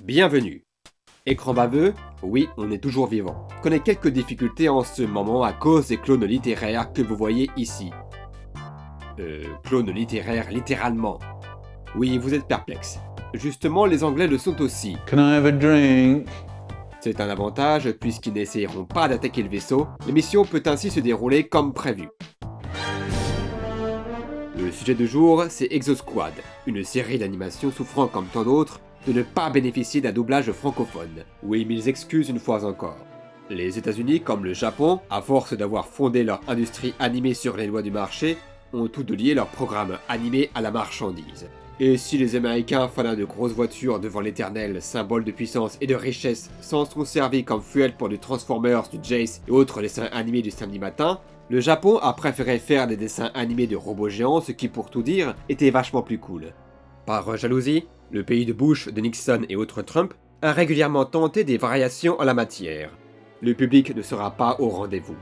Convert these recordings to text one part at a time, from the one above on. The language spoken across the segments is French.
Bienvenue. Écran baveux, oui, on est toujours vivant. Connaît quelques difficultés en ce moment à cause des clones littéraires que vous voyez ici. Clones littéraires littéralement. Oui, vous êtes perplexe. Justement, les Anglais le sont aussi. Can I have a drink? C'est un avantage, puisqu'ils n'essayeront pas d'attaquer le vaisseau, l'émission peut ainsi se dérouler comme prévu. Le sujet du jour, c'est Exosquad, une série d'animation souffrant comme tant d'autres de ne pas bénéficier d'un doublage francophone. Oui, mais ils excusent une fois encore. Les États-Unis, comme le Japon, à force d'avoir fondé leur industrie animée sur les lois du marché, ont tout de lié leur programme animé à la marchandise. Et si les Américains, fanats de grosses voitures devant l'éternel, symbole de puissance et de richesse, s'en sont servis comme fuel pour du Transformers, du Jace et autres dessins animés du samedi matin, le Japon a préféré faire des dessins animés de robots géants, ce qui, pour tout dire, était vachement plus cool. Par jalousie, le pays de Bush, de Nixon et autres Trump a régulièrement tenté des variations en la matière. Le public ne sera pas au rendez-vous.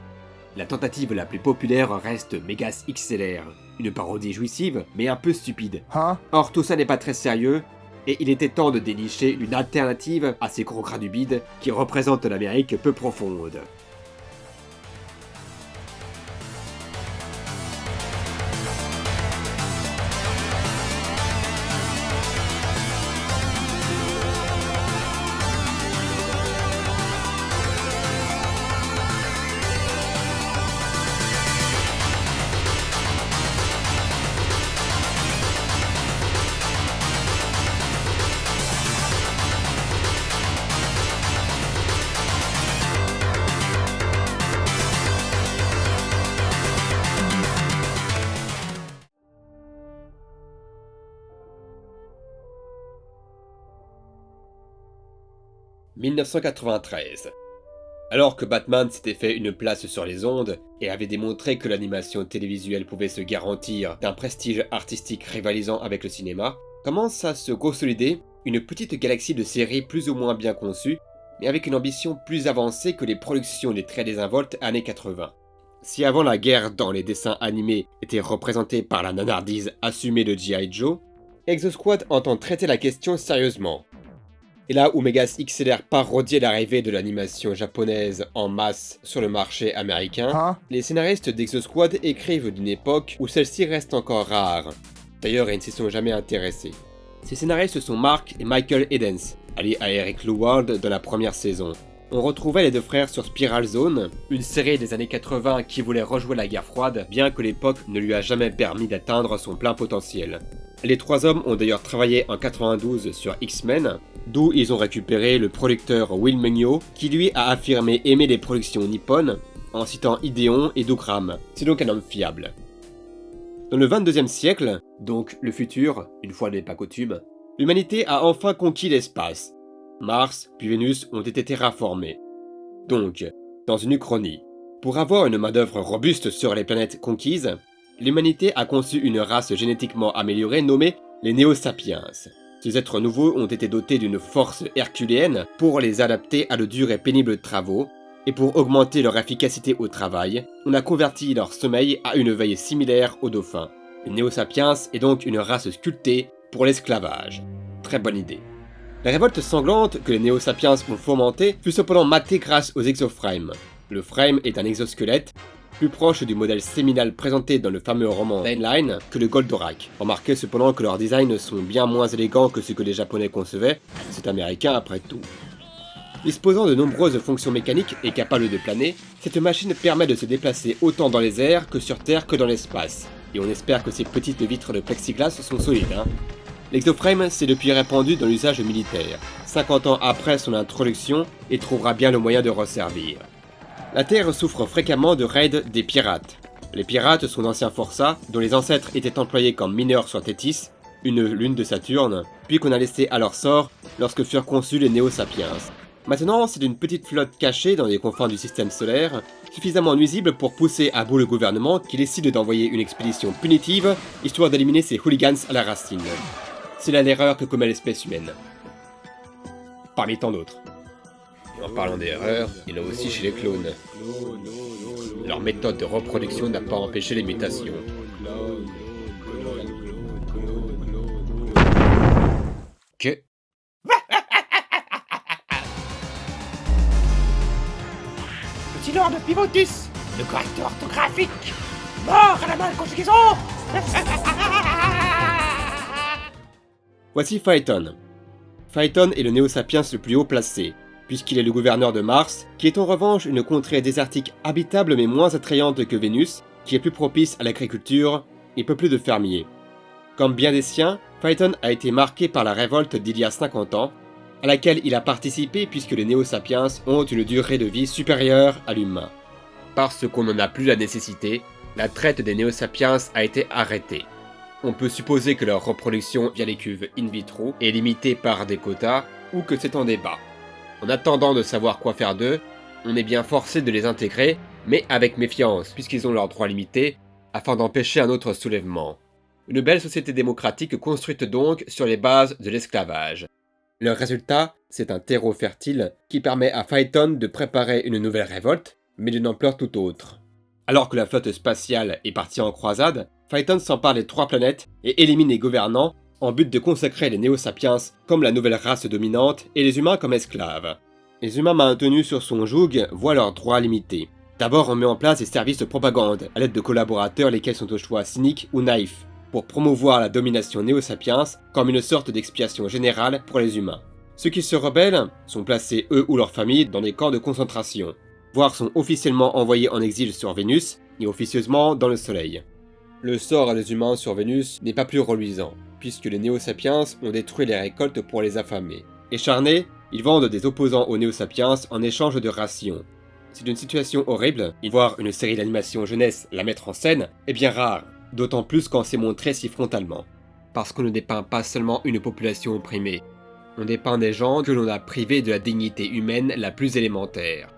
La tentative la plus populaire reste Megas XLR, une parodie jouissive mais un peu stupide. Or tout ça n'est pas très sérieux, et il était temps de dénicher une alternative à ces gros gras du bide qui représentent l'Amérique peu profonde. « 1993. Alors que Batman s'était fait une place sur les ondes et avait démontré que l'animation télévisuelle pouvait se garantir d'un prestige artistique rivalisant avec le cinéma, commence à se consolider une petite galaxie de séries plus ou moins bien conçues, mais avec une ambition plus avancée que les productions des très désinvoltes années 80. Si avant la guerre dans les dessins animés était représentée par la nanardise assumée de G.I. Joe, Exosquad entend traiter la question sérieusement. Et là où Megas XLR parodiait l'arrivée de l'animation japonaise en masse sur le marché américain, les scénaristes d'Exosquad écrivent d'une époque où celle-ci reste encore rare. D'ailleurs, ils ne s'y sont jamais intéressés. Ces scénaristes sont Mark et Michael Edens, alliés à Eric Lewald dans la première saison. On retrouvait les deux frères sur Spiral Zone, une série des années 80 qui voulait rejouer la guerre froide, bien que l'époque ne lui a jamais permis d'atteindre son plein potentiel. Les trois hommes ont d'ailleurs travaillé en 92 sur X-Men, d'où ils ont récupéré le producteur Will Meugniot, qui lui a affirmé aimer les productions nippones, en citant Ideon et Dougram. C'est donc un homme fiable. Dans le 22e siècle, donc le futur, une fois n'est pas coutume, l'humanité a enfin conquis l'espace. Mars puis Vénus ont été terraformés. Donc, dans une uchronie, pour avoir une main-d'œuvre robuste sur les planètes conquises, l'humanité a conçu une race génétiquement améliorée nommée les Néo-Sapiens. Ces êtres nouveaux ont été dotés d'une force herculéenne pour les adapter à de durs et pénibles travaux, et pour augmenter leur efficacité au travail, on a converti leur sommeil à une veille similaire aux dauphins. Les Néo-Sapiens est donc une race sculptée pour l'esclavage. Très bonne idée. La révolte sanglante que les Néo-Sapiens ont fomentée fut cependant matée grâce aux exoframes. Le frame est un exosquelette, plus proche du modèle séminal présenté dans le fameux roman Heinlein que le Goldorak. Remarquez cependant que leurs designs sont bien moins élégants que ce que les Japonais concevaient, c'est américain après tout. Disposant de nombreuses fonctions mécaniques et capable de planer, cette machine permet de se déplacer autant dans les airs que sur Terre que dans l'espace. Et on espère que ces petites vitres de plexiglas sont solides, hein. L'exoframe s'est depuis répandu dans l'usage militaire, 50 ans après son introduction, et trouvera bien le moyen de resservir. La Terre souffre fréquemment de raids des pirates. Les pirates sont d'anciens forçats, dont les ancêtres étaient employés comme mineurs sur Thétis, une lune de Saturne, puis qu'on a laissé à leur sort lorsque furent conçus les Néo-Sapiens. Maintenant, c'est une petite flotte cachée dans les confins du système solaire, suffisamment nuisible pour pousser à bout le gouvernement qui décide d'envoyer une expédition punitive, histoire d'éliminer ces hooligans à la racine. C'est là l'erreur que commet l'espèce humaine. Parmi tant d'autres. Et en parlant d'erreurs, il y en a aussi chez les clones. Leur méthode de reproduction n'a pas empêché les mutations. Que ici Lord Pivotus, le correcteur orthographique. Mort à la mal conjugaison. Voici Phaeton. Phaeton est le Néo-Sapiens le plus haut placé, puisqu'il est le gouverneur de Mars, qui est en revanche une contrée désertique habitable mais moins attrayante que Vénus, qui est plus propice à l'agriculture et peuplée de fermiers. Comme bien des siens, Phaeton a été marqué par la révolte d'il y a 50 ans, à laquelle il a participé puisque les Néo-Sapiens ont une durée de vie supérieure à l'humain. Parce qu'on n'en a plus la nécessité, la traite des Néo-Sapiens a été arrêtée. On peut supposer que leur reproduction via les cuves in vitro est limitée par des quotas ou que c'est en débat. En attendant de savoir quoi faire d'eux, on est bien forcé de les intégrer, mais avec méfiance puisqu'ils ont leurs droits limités afin d'empêcher un autre soulèvement. Une belle société démocratique construite donc sur les bases de l'esclavage. Le résultat, c'est un terreau fertile qui permet à Phaeton de préparer une nouvelle révolte, mais d'une ampleur tout autre. Alors que la flotte spatiale est partie en croisade, Phaeton s'empare des 3 planètes et élimine les gouvernants en but de consacrer les Néo-Sapiens comme la nouvelle race dominante et les humains comme esclaves. Les humains maintenus sur son joug voient leurs droits limités. D'abord, on met en place des services de propagande à l'aide de collaborateurs lesquels sont au choix cyniques ou naïfs, pour promouvoir la domination Néo-Sapiens comme une sorte d'expiation générale pour les humains. Ceux qui se rebellent sont placés eux ou leurs familles dans des camps de concentration, voire sont officiellement envoyés en exil sur Vénus et officieusement dans le Soleil. Le sort des humains sur Vénus n'est pas plus reluisant, puisque les Néo-Sapiens ont détruit les récoltes pour les affamer. Écharnés, ils vendent des opposants aux Néo-Sapiens en échange de rations. C'est une situation horrible, et voir une série d'animation jeunesse la mettre en scène est bien rare, d'autant plus quand c'est montré si frontalement. Parce qu'on ne dépeint pas seulement une population opprimée, on dépeint des gens que l'on a privés de la dignité humaine la plus élémentaire.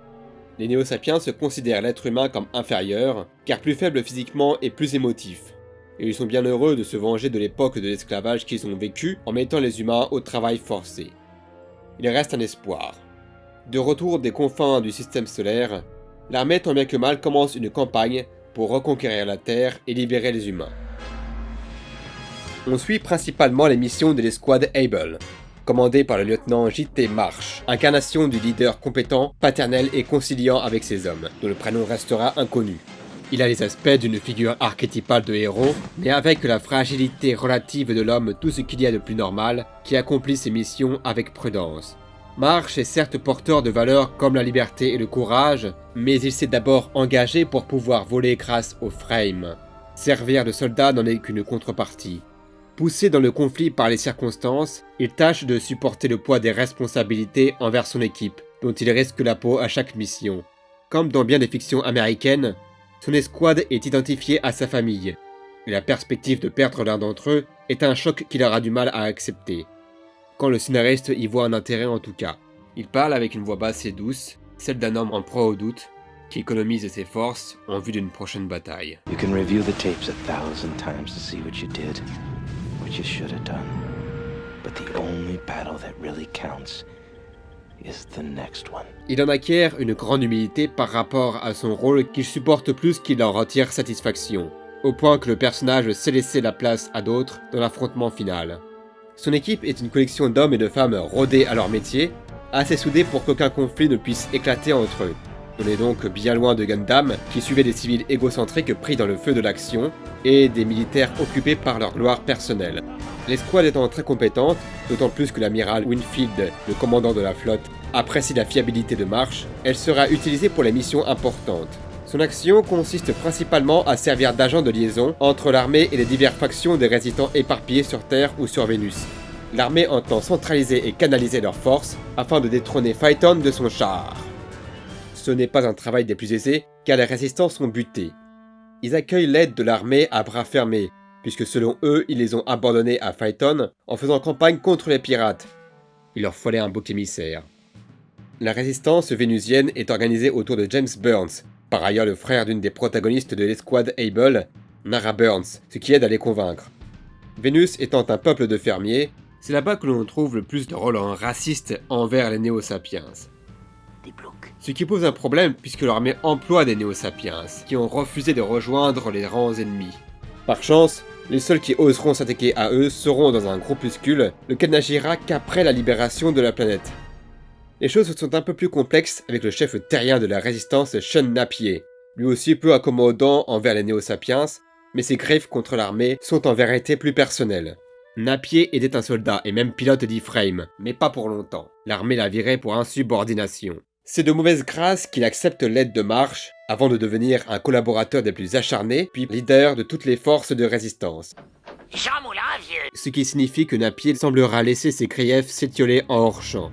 Les Néo-Sapiens se considèrent l'être humain comme inférieur, car plus faible physiquement et plus émotif. Et ils sont bien heureux de se venger de l'époque de l'esclavage qu'ils ont vécu en mettant les humains au travail forcé. Il reste un espoir. De retour des confins du système solaire, l'armée tant bien que mal commence une campagne pour reconquérir la Terre et libérer les humains. On suit principalement les missions de l'escouade Able, commandée par le lieutenant J.T. Marsh, incarnation du leader compétent, paternel et conciliant avec ses hommes, dont le prénom restera inconnu. Il a les aspects d'une figure archétypale de héros, mais avec la fragilité relative de l'homme, tout ce qu'il y a de plus normal, qui accomplit ses missions avec prudence. Marsh est certes porteur de valeurs comme la liberté et le courage, mais il s'est d'abord engagé pour pouvoir voler grâce au frame. Servir de soldat n'en est qu'une contrepartie. Poussé dans le conflit par les circonstances, il tâche de supporter le poids des responsabilités envers son équipe, dont il risque la peau à chaque mission. Comme dans bien des fictions américaines, son escouade est identifiée à sa famille, et la perspective de perdre l'un d'entre eux est un choc qu'il aura du mal à accepter. Quand le scénariste y voit un intérêt en tout cas. Il parle avec une voix basse et douce, celle d'un homme en proie au doute, qui économise ses forces en vue d'une prochaine bataille. You can review the tapes 1,000 times to see what you did, what you should have done. But the only battle that really counts is the next one. Il en acquiert une grande humilité par rapport à son rôle qu'il supporte plus qu'il en retire satisfaction, au point que le personnage sait laisser la place à d'autres dans l'affrontement final. Son équipe est une collection d'hommes et de femmes rodés à leur métier, assez soudés pour qu'aucun conflit ne puisse éclater entre eux. On est donc bien loin de Gundam, qui suivait des civils égocentriques pris dans le feu de l'action, et des militaires occupés par leur gloire personnelle. L'escouade étant très compétente, d'autant plus que l'amiral Winfield, le commandant de la flotte, apprécie la fiabilité de Marsh, elle sera utilisée pour les missions importantes. Son action consiste principalement à servir d'agent de liaison entre l'armée et les diverses factions des résistants éparpillés sur Terre ou sur Vénus. L'armée entend centraliser et canaliser leurs forces afin de détrôner Phaeton de son char. Ce n'est pas un travail des plus aisés, car les résistants sont butés. Ils accueillent l'aide de l'armée à bras fermés, puisque selon eux, ils les ont abandonnés à Phaeton en faisant campagne contre les pirates. Il leur fallait un bouc émissaire. La résistance vénusienne est organisée autour de James Burns, par ailleurs le frère d'une des protagonistes de l'escouade Able, Nara Burns, ce qui aide à les convaincre. Vénus étant un peuple de fermiers, c'est là-bas que l'on trouve le plus de relents racistes envers les Néo-Sapiens. Ce qui pose un problème puisque l'armée emploie des Néo-Sapiens, qui ont refusé de rejoindre les rangs ennemis. Par chance, les seuls qui oseront s'attaquer à eux seront dans un groupuscule, lequel n'agira qu'après la libération de la planète. Les choses sont un peu plus complexes avec le chef terrien de la résistance, Sean Napier, lui aussi peu accommodant envers les Néo-Sapiens, mais ses griefs contre l'armée sont en vérité plus personnelles. Napier était un soldat et même pilote d'E-Frame, mais pas pour longtemps. L'armée l'a viré pour insubordination. C'est de mauvaise grâce qu'il accepte l'aide de Marsh, avant de devenir un collaborateur des plus acharnés, puis leader de toutes les forces de résistance. Jean Moulin, vieux. Ce qui signifie que Napier semblera laisser ses griefs s'étioler en hors-champ.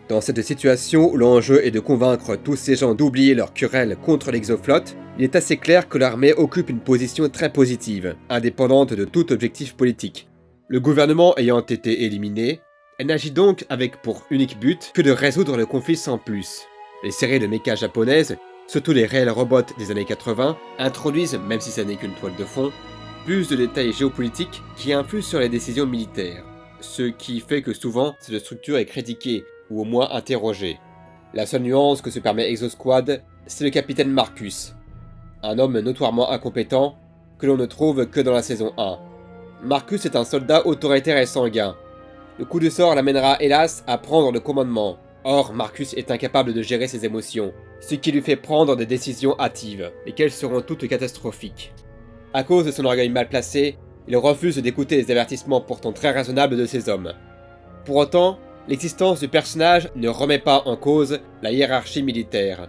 Dans cette situation où l'enjeu est de convaincre tous ces gens d'oublier leur querelle contre l'exoflotte, il est assez clair que l'armée occupe une position très positive, indépendante de tout objectif politique. Le gouvernement ayant été éliminé, elle n'agit donc avec pour unique but que de résoudre le conflit sans plus. Les séries de mecha japonaises, surtout les réels robots des années 80, introduisent, même si ça n'est qu'une toile de fond, plus de détails géopolitiques qui influent sur les décisions militaires. Ce qui fait que souvent, cette structure est critiquée, ou au moins interrogée. La seule nuance que se permet Exosquad, c'est le capitaine Marcus, un homme notoirement incompétent que l'on ne trouve que dans la saison 1. Marcus est un soldat autoritaire et sanguin. Le coup de sort l'amènera hélas à prendre le commandement. Or, Marcus est incapable de gérer ses émotions, ce qui lui fait prendre des décisions hâtives, lesquelles seront toutes catastrophiques. À cause de son orgueil mal placé, il refuse d'écouter les avertissements pourtant très raisonnables de ses hommes. Pour autant, l'existence du personnage ne remet pas en cause la hiérarchie militaire.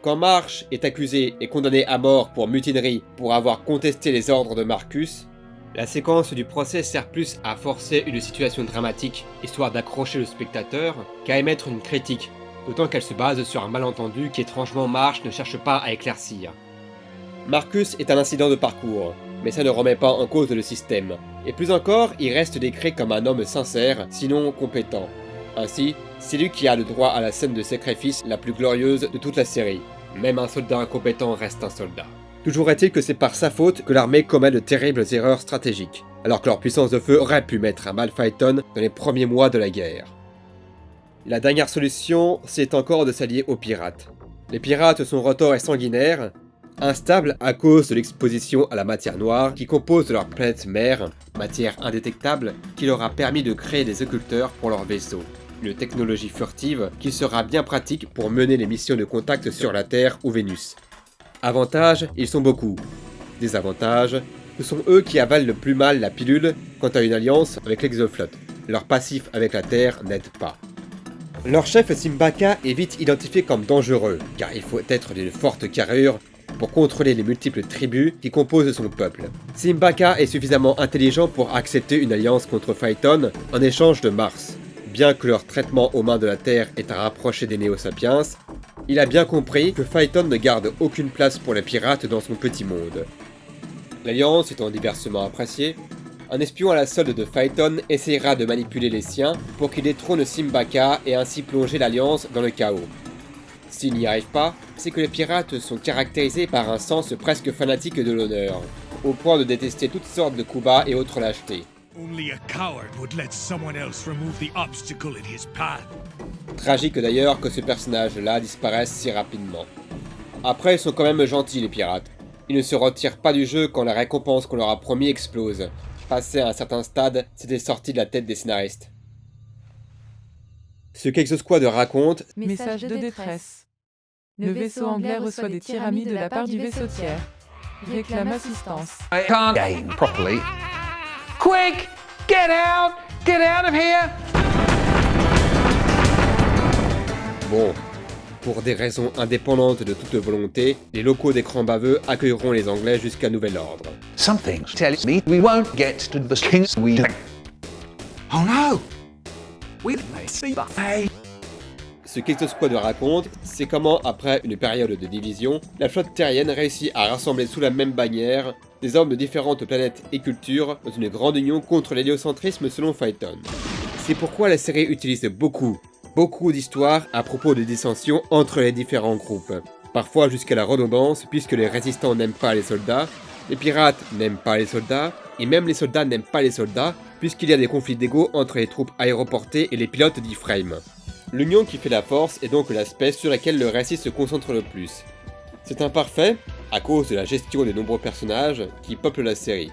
Quand Marsh est accusé et condamné à mort pour mutinerie pour avoir contesté les ordres de Marcus, la séquence du procès sert plus à forcer une situation dramatique, histoire d'accrocher le spectateur, qu'à émettre une critique, d'autant qu'elle se base sur un malentendu qu'étrangement Marsh ne cherche pas à éclaircir. Marcus est un incident de parcours, mais ça ne remet pas en cause le système, et plus encore, il reste décrit comme un homme sincère, sinon compétent. Ainsi, c'est lui qui a le droit à la scène de sacrifice la plus glorieuse de toute la série. Même un soldat incompétent reste un soldat. Toujours est-il que c'est par sa faute que l'armée commet de terribles erreurs stratégiques, alors que leur puissance de feu aurait pu mettre à mal Phaeton dans les premiers mois de la guerre. La dernière solution, c'est encore de s'allier aux pirates. Les pirates sont retors et sanguinaires, instables à cause de l'exposition à la matière noire qui compose leur planète mère, matière indétectable qui leur a permis de créer des occulteurs pour leurs vaisseaux. Une technologie furtive qui sera bien pratique pour mener les missions de contact sur la Terre ou Vénus. Avantages, ils sont beaucoup. Désavantages, ce sont eux qui avalent le plus mal la pilule quant à une alliance avec l'exoflotte. Leur passif avec la Terre n'aide pas. Leur chef Simbaka est vite identifié comme dangereux, car il faut être d'une forte carrure pour contrôler les multiples tribus qui composent son peuple. Simbaka est suffisamment intelligent pour accepter une alliance contre Phaeton en échange de Mars. Bien que leur traitement aux mains de la Terre est à rapprocher des Néo-Sapiens, il a bien compris que Phaeton ne garde aucune place pour les pirates dans son petit monde. L'alliance étant diversement appréciée, un espion à la solde de Phaeton essayera de manipuler les siens pour qu'il détrône Simbaka et ainsi plonger l'alliance dans le chaos. S'il n'y arrive pas, c'est que les pirates sont caractérisés par un sens presque fanatique de l'honneur, au point de détester toutes sortes de coups bas et autres lâchetés. Only a coward would let someone else remove the obstacle in his path. Tragique d'ailleurs que ce personnage-là disparaisse si rapidement. Après, ils sont quand même gentils les pirates. Ils ne se retirent pas du jeu quand la récompense qu'on leur a promis explose. Passé à un certain stade, c'était sorti de la tête des scénaristes. Ce qu'Exosquad raconte, Message de détresse. Le vaisseau anglais reçoit des tiramis de la part du vaisseau tiers. Réclame assistance. I can't game properly. Quick! Get out! Get out of here! Bon, pour des raisons indépendantes de toute volonté, les locaux d'écran baveux accueilleront les Anglais jusqu'à nouvel ordre. Something tells me we won't get to the king's we. Oh no! We may see the hey. Ce qu'Exosquad raconte, c'est comment, après une période de division, la flotte terrienne réussit à rassembler sous la même bannière des hommes de différentes planètes et cultures dans une grande union contre l'héliocentrisme selon Phaeton. C'est pourquoi la série utilise beaucoup d'histoires à propos de dissensions entre les différents groupes. Parfois jusqu'à la redondance, puisque les résistants n'aiment pas les soldats, les pirates n'aiment pas les soldats, et même les soldats n'aiment pas les soldats, puisqu'il y a des conflits d'ego entre les troupes aéroportées et les pilotes d'E-Frame. L'union qui fait la force est donc l'aspect sur lequel le récit se concentre le plus. C'est imparfait, à cause de la gestion des nombreux personnages qui peuplent la série.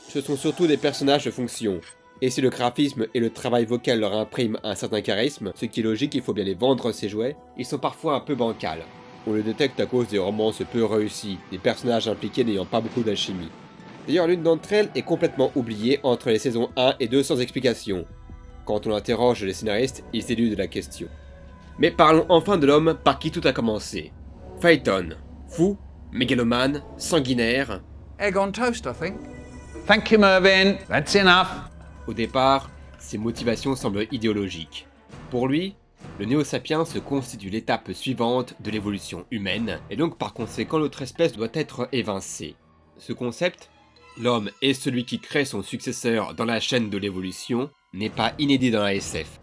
Ce sont surtout des personnages de fonction, Et si le graphisme et le travail vocal leur impriment un certain charisme, ce qui est logique, il faut bien les vendre ces jouets, ils sont parfois un peu bancals. On le détecte à cause des romances peu réussies, des personnages impliqués n'ayant pas beaucoup d'alchimie. D'ailleurs, l'une d'entre elles est complètement oubliée entre les saisons 1 et 2 sans explication. Quand on interroge les scénaristes, ils éludent la question. Mais parlons enfin de l'homme par qui tout a commencé. Phaeton. Fou, mégalomane, sanguinaire. Egg on toast, I think. Thank you, Mervyn. That's enough. Au départ, ses motivations semblent idéologiques. Pour lui, le Néo Sapiens constitue l'étape suivante de l'évolution humaine, et donc par conséquent notre espèce doit être évincée. Ce concept, l'homme est celui qui crée son successeur dans la chaîne de l'évolution, n'est pas inédit dans la SF.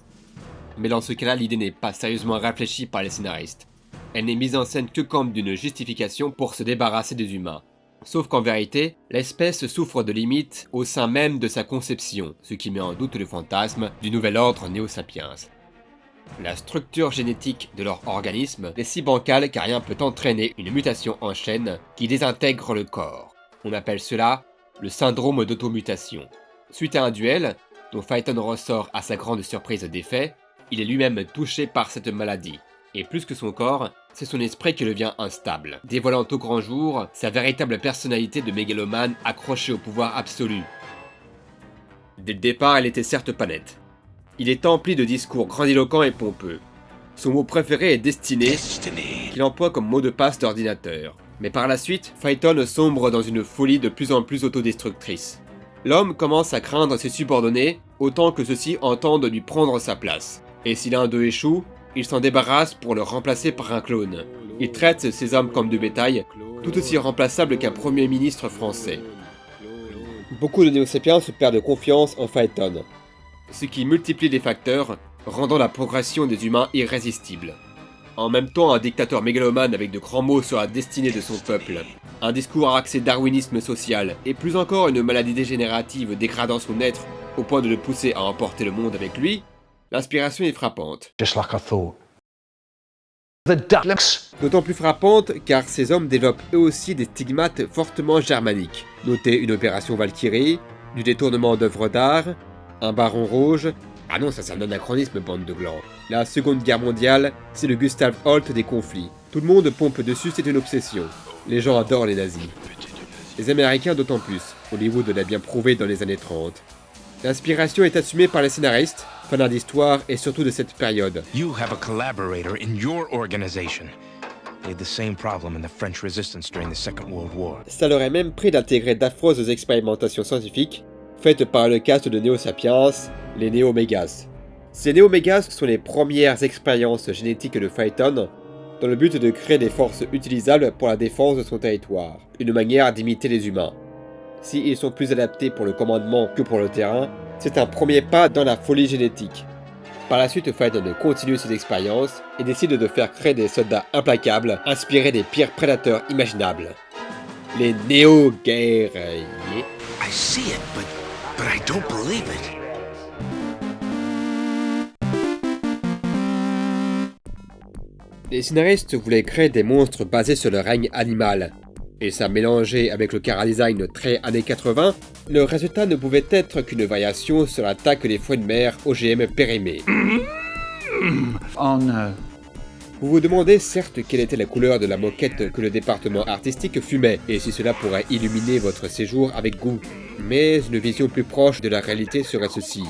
Mais dans ce cas-là, l'idée n'est pas sérieusement réfléchie par les scénaristes. Elle n'est mise en scène que comme d'une justification pour se débarrasser des humains. Sauf qu'en vérité, l'espèce souffre de limites au sein même de sa conception, ce qui met en doute le fantasme du nouvel ordre Néo-Sapiens. La structure génétique de leur organisme est si bancale car rien peut entraîner une mutation en chaîne qui désintègre le corps. On appelle cela le syndrome d'automutation. Suite à un duel, dont Phaeton ressort à sa grande surprise défait, il est lui-même touché par cette maladie. Et plus que son corps, c'est son esprit qui devient instable, dévoilant au grand jour sa véritable personnalité de mégalomane accroché au pouvoir absolu. Dès le départ, elle était certes pas nette. Il est empli de discours grandiloquents et pompeux. Son mot préféré est Destiné, qu'il emploie comme mot de passe d'ordinateur. Mais par la suite, Phaeton sombre dans une folie de plus en plus autodestructrice. L'homme commence à craindre ses subordonnés, autant que ceux-ci entendent lui prendre sa place. Et si l'un d'eux échoue, il s'en débarrasse pour le remplacer par un clone. Il traite ces hommes comme du bétail, tout aussi remplaçable qu'un premier ministre français. Beaucoup de Néo-Sapiens perdent confiance en Phaeton, ce qui multiplie les facteurs, rendant la progression des humains irrésistible. En même temps, un dictateur mégalomane avec de grands mots sur la destinée de son peuple, un discours axé darwinisme social, et plus encore une maladie dégénérative dégradant son être au point de le pousser à emporter le monde avec lui, l'inspiration est frappante. Just like I thought. The ducks. D'autant plus frappante car ces hommes développent eux aussi des stigmates fortement germaniques. Notez une opération Valkyrie, du détournement d'œuvres d'art, un baron rouge. Ah non, ça c'est un anachronisme, bande de glands. La Seconde Guerre mondiale, c'est le Gustav Holt des conflits. Tout le monde pompe dessus, c'est une obsession. Les gens adorent les nazis. Les Américains d'autant plus. Hollywood l'a bien prouvé dans les années 30. L'inspiration est assumée par les scénaristes, fans d'histoire et surtout de cette période. You have a collaborator in your organization. They had the same problem in the French resistance during the Second World War. Ça leur est même pris d'intégrer d'affreuses expérimentations scientifiques faites par le cast de Néo-Sapiens, les Néo-Mégas. Ces Néo-Mégas sont les premières expériences génétiques de Phaeton dans le but de créer des forces utilisables pour la défense de son territoire, une manière d'imiter les humains. S'ils sont plus adaptés pour le commandement que pour le terrain, c'est un premier pas dans la folie génétique. Par la suite, Phaeton continue ses expériences et décide de faire créer des soldats implacables, inspirés des pires prédateurs imaginables. Les néo-guerriers. I see it, but I don't believe it. Les scénaristes voulaient créer des monstres basés sur le règne animal. Et ça mélangé avec le chara-design très années 80, le résultat ne pouvait être qu'une variation sur l'attaque des fruits de mer OGM périmés. Oh no. Vous vous demandez certes quelle était la couleur de la moquette que le département artistique fumait, et si cela pourrait illuminer votre séjour avec goût. Mais une vision plus proche de la réalité serait ceci.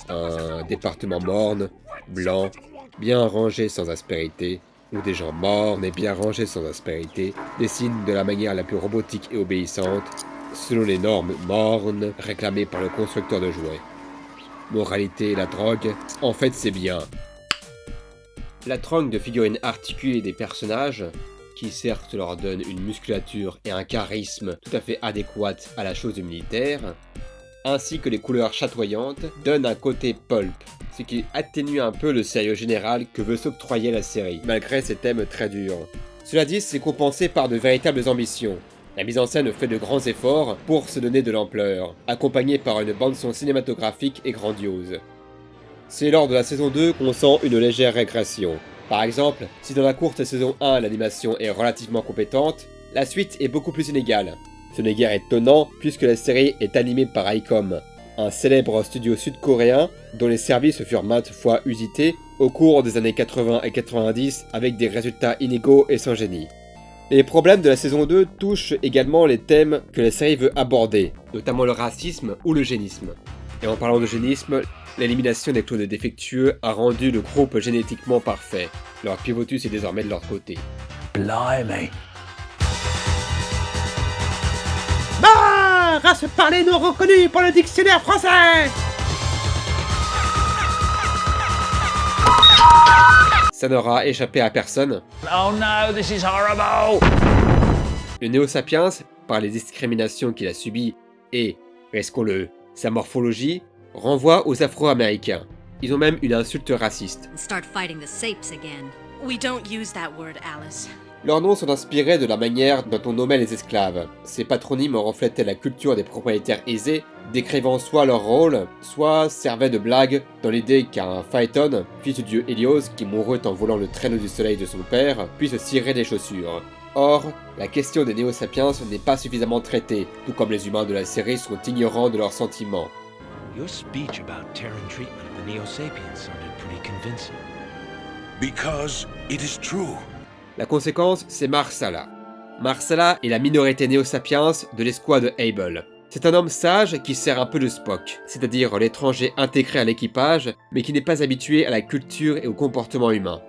Un département morne, blanc, bien rangé sans aspérité, où des gens mornes et bien rangés sans aspérité dessinent de la manière la plus robotique et obéissante, selon les normes mornes réclamées par le constructeur de jouets. Moralité, la drogue, en fait c'est bien. La trunk de figurines articulées des personnages, qui certes leur donne une musculature et un charisme tout à fait adéquates à la chose militaire, ainsi que les couleurs chatoyantes, donnent un côté pulp, ce qui atténue un peu le sérieux général que veut s'octroyer la série, malgré ses thèmes très durs. Cela dit, c'est compensé par de véritables ambitions. La mise en scène fait de grands efforts pour se donner de l'ampleur, accompagnée par une bande-son cinématographique et grandiose. C'est lors de la saison 2 qu'on sent une légère régression. Par exemple, si dans la courte saison 1 l'animation est relativement compétente, la suite est beaucoup plus inégale. Ce n'est guère étonnant puisque la série est animée par ICOM, un célèbre studio sud-coréen dont les services furent maintes fois usités au cours des années 80 et 90 avec des résultats inégaux et sans génie. Les problèmes de la saison 2 touchent également les thèmes que la série veut aborder, notamment le racisme ou l'eugénisme. Et en parlant d'eugénisme, l'élimination des clones défectueux a rendu le groupe génétiquement parfait. Leur pivotus est désormais de leur côté. Blimey. Race parlée non reconnue pour le dictionnaire français. Ça n'aura échappé à personne. Oh no, this is horrible! Le Néo-Sapiens, par les discriminations qu'il a subies et, risquons-le, sa morphologie, renvoie aux Afro-Américains. Ils ont même une insulte raciste. Start fighting the sapes again. We don't use that word, Alice. Leurs noms sont inspirés de la manière dont on nommait les esclaves. Ces patronymes reflétaient la culture des propriétaires aisés, décrivant soit leur rôle, soit servaient de blague dans l'idée qu'un Phaeton, fils du dieu Hélios qui mourut en volant le traîneau du soleil de son père, puisse cirer des chaussures. Or, la question des Néo-Sapiens n'est pas suffisamment traitée, tout comme les humains de la série sont ignorants de leurs sentiments. Your speech about Terran treatment of the Neo-Sapiens sounded pretty convincing. Because it is true. La conséquence, c'est Marsala. Marsala est la minorité Néo-Sapiens de l'escouade Able. C'est un homme sage qui sert un peu de Spock, c'est-à-dire l'étranger intégré à l'équipage, mais qui n'est pas habitué à la culture et au comportement humain.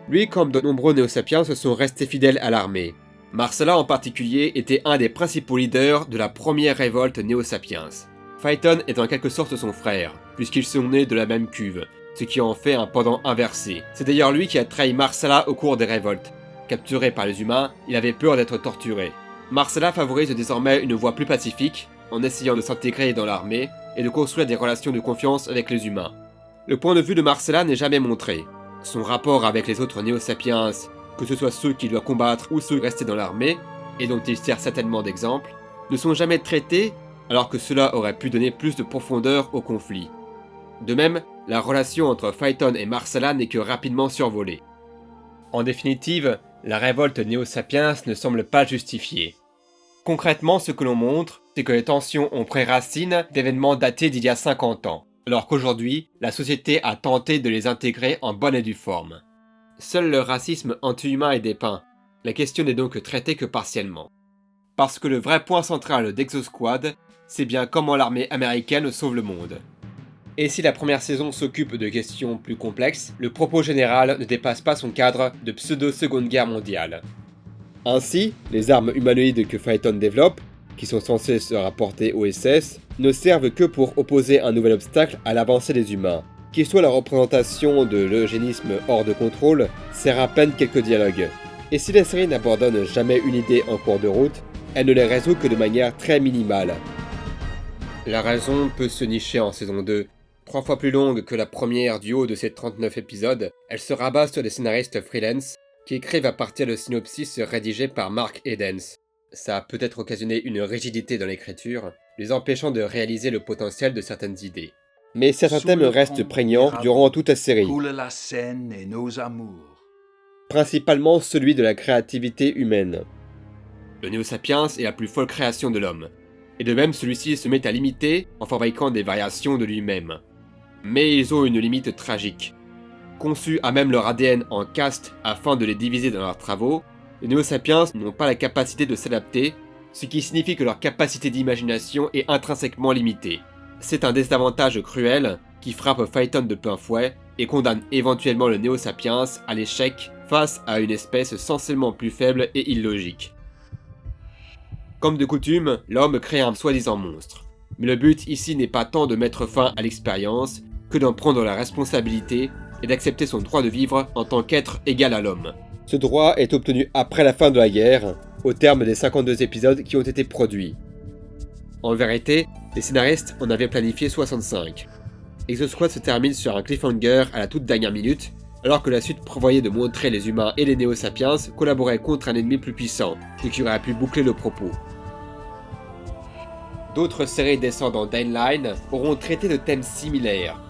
Lui, comme de nombreux Néo-Sapiens, sont restés fidèles à l'armée. Marsala en particulier était un des principaux leaders de la première révolte Néo-Sapiens. Phaeton est en quelque sorte son frère, puisqu'ils sont nés de la même cuve, ce qui en fait un pendant inversé. C'est d'ailleurs lui qui a trahi Marsala au cours des révoltes. Capturé par les humains, il avait peur d'être torturé. Marsala favorise désormais une voie plus pacifique, en essayant de s'intégrer dans l'armée et de construire des relations de confiance avec les humains. Le point de vue de Marsala n'est jamais montré. Son rapport avec les autres Néo-Sapiens, que ce soit ceux qu'il doit combattre ou ceux restés dans l'armée, et dont il sert certainement d'exemple, ne sont jamais traités, alors que cela aurait pu donner plus de profondeur au conflit. De même, la relation entre Phaeton et Marsala n'est que rapidement survolée. En définitive, la révolte Néo-Sapiens ne semble pas justifiée. Concrètement, ce que l'on montre, c'est que les tensions ont pris racine d'événements datés d'il y a 50 ans, alors qu'aujourd'hui, la société a tenté de les intégrer en bonne et due forme. Seul le racisme anti-humain est dépeint, la question n'est donc traitée que partiellement. Parce que le vrai point central d'Exosquad, c'est bien comment l'armée américaine sauve le monde. Et si la première saison s'occupe de questions plus complexes, le propos général ne dépasse pas son cadre de pseudo-seconde guerre mondiale. Ainsi, les armes humanoïdes que Phaeton développe, qui sont censées se rapporter au SS, ne servent que pour opposer un nouvel obstacle à l'avancée des humains. Qu'il soit la représentation de l'eugénisme hors de contrôle, sert à peine quelques dialogues. Et si la série n'abandonne jamais une idée en cours de route, elle ne les résout que de manière très minimale. La raison peut se nicher en saison 2. 3 fois plus longue que la première du haut de ses 39 épisodes, elle se rabat sur des scénaristes freelance qui écrivent à partir de synopsis rédigés par Mark Edens. Ça a peut-être occasionné une rigidité dans l'écriture, les empêchant de réaliser le potentiel de certaines idées. Mais certains thèmes restent prégnants durant toute la série. Principalement celui de la créativité humaine. Le Néo-Sapiens est la plus folle création de l'homme, et de même celui-ci se met à l'imiter en fabriquant des variations de lui-même. Mais ils ont une limite tragique. Conçus à même leur ADN en castes afin de les diviser dans leurs travaux, les Néo-Sapiens n'ont pas la capacité de s'adapter, ce qui signifie que leur capacité d'imagination est intrinsèquement limitée. C'est un désavantage cruel qui frappe Phaeton de plein fouet et condamne éventuellement le Néo-Sapiens à l'échec face à une espèce sensiblement plus faible et illogique. Comme de coutume, l'homme crée un soi-disant monstre. Mais le but ici n'est pas tant de mettre fin à l'expérience que d'en prendre la responsabilité et d'accepter son droit de vivre en tant qu'être égal à l'homme. Ce droit est obtenu après la fin de la guerre, au terme des 52 épisodes qui ont été produits. En vérité, les scénaristes en avaient planifié 65. Exosquad se termine sur un cliffhanger à la toute dernière minute, alors que la suite prévoyait de montrer les humains et les Néo-Sapiens collaborer contre un ennemi plus puissant, ce qui aurait pu boucler le propos. D'autres séries descendant d'Heinlein auront traité de thèmes similaires.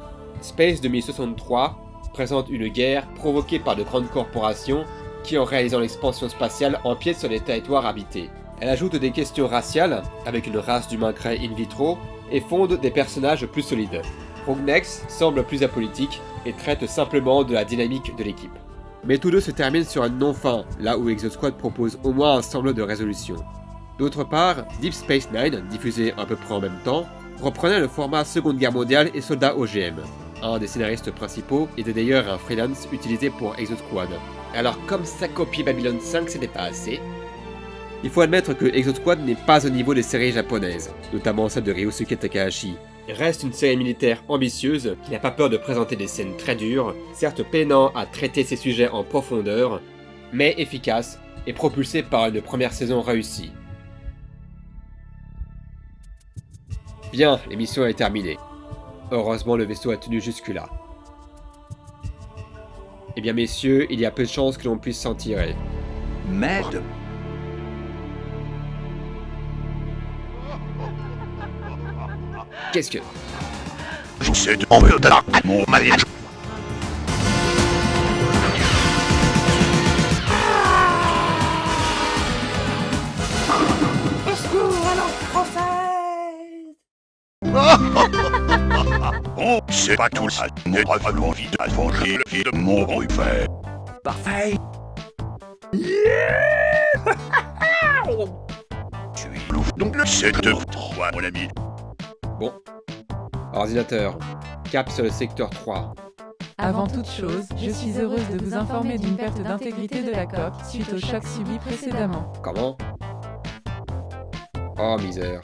Space 2063 présente une guerre provoquée par de grandes corporations qui, en réalisant l'expansion spatiale, empiètent sur les territoires habités. Elle ajoute des questions raciales, avec une race d'humains créés in vitro, et fondent des personnages plus solides. Prognex semble plus apolitique et traite simplement de la dynamique de l'équipe. Mais tous deux se terminent sur un non fin, là où Exo Squad propose au moins un semblant de résolution. D'autre part, Deep Space Nine, diffusé à peu près en même temps, reprenait le format Seconde Guerre mondiale et Soldats OGM. Un des scénaristes principaux était d'ailleurs un freelance utilisé pour Exo Squad. Alors comme sa copie Babylon 5 c'était pas assez, il faut admettre que Exo Squad n'est pas au niveau des séries japonaises, notamment celle de Ryosuke Takahashi. Il reste une série militaire ambitieuse qui n'a pas peur de présenter des scènes très dures, certes peinant à traiter ses sujets en profondeur, mais efficace et propulsée par une première saison réussie. Bien, l'émission est terminée. Heureusement le vaisseau a tenu jusque-là. Eh bien messieurs, il y a peu de chances que l'on puisse s'en tirer. Merde. Qu'est-ce que... Je sais de envers de la mon mariage. Au secours à langue française! Oh, c'est pas tout ça. N'est pas l'envie de venger le fils de mon frère. Parfait. Tu es lourd, donc le 7 de 3, mon ami. Bon. Ordinateur. Cap sur le secteur 3. Avant toute chose, je suis heureuse de vous informer d'une perte d'intégrité de la coque suite au choc subi précédemment. Comment? Oh misère.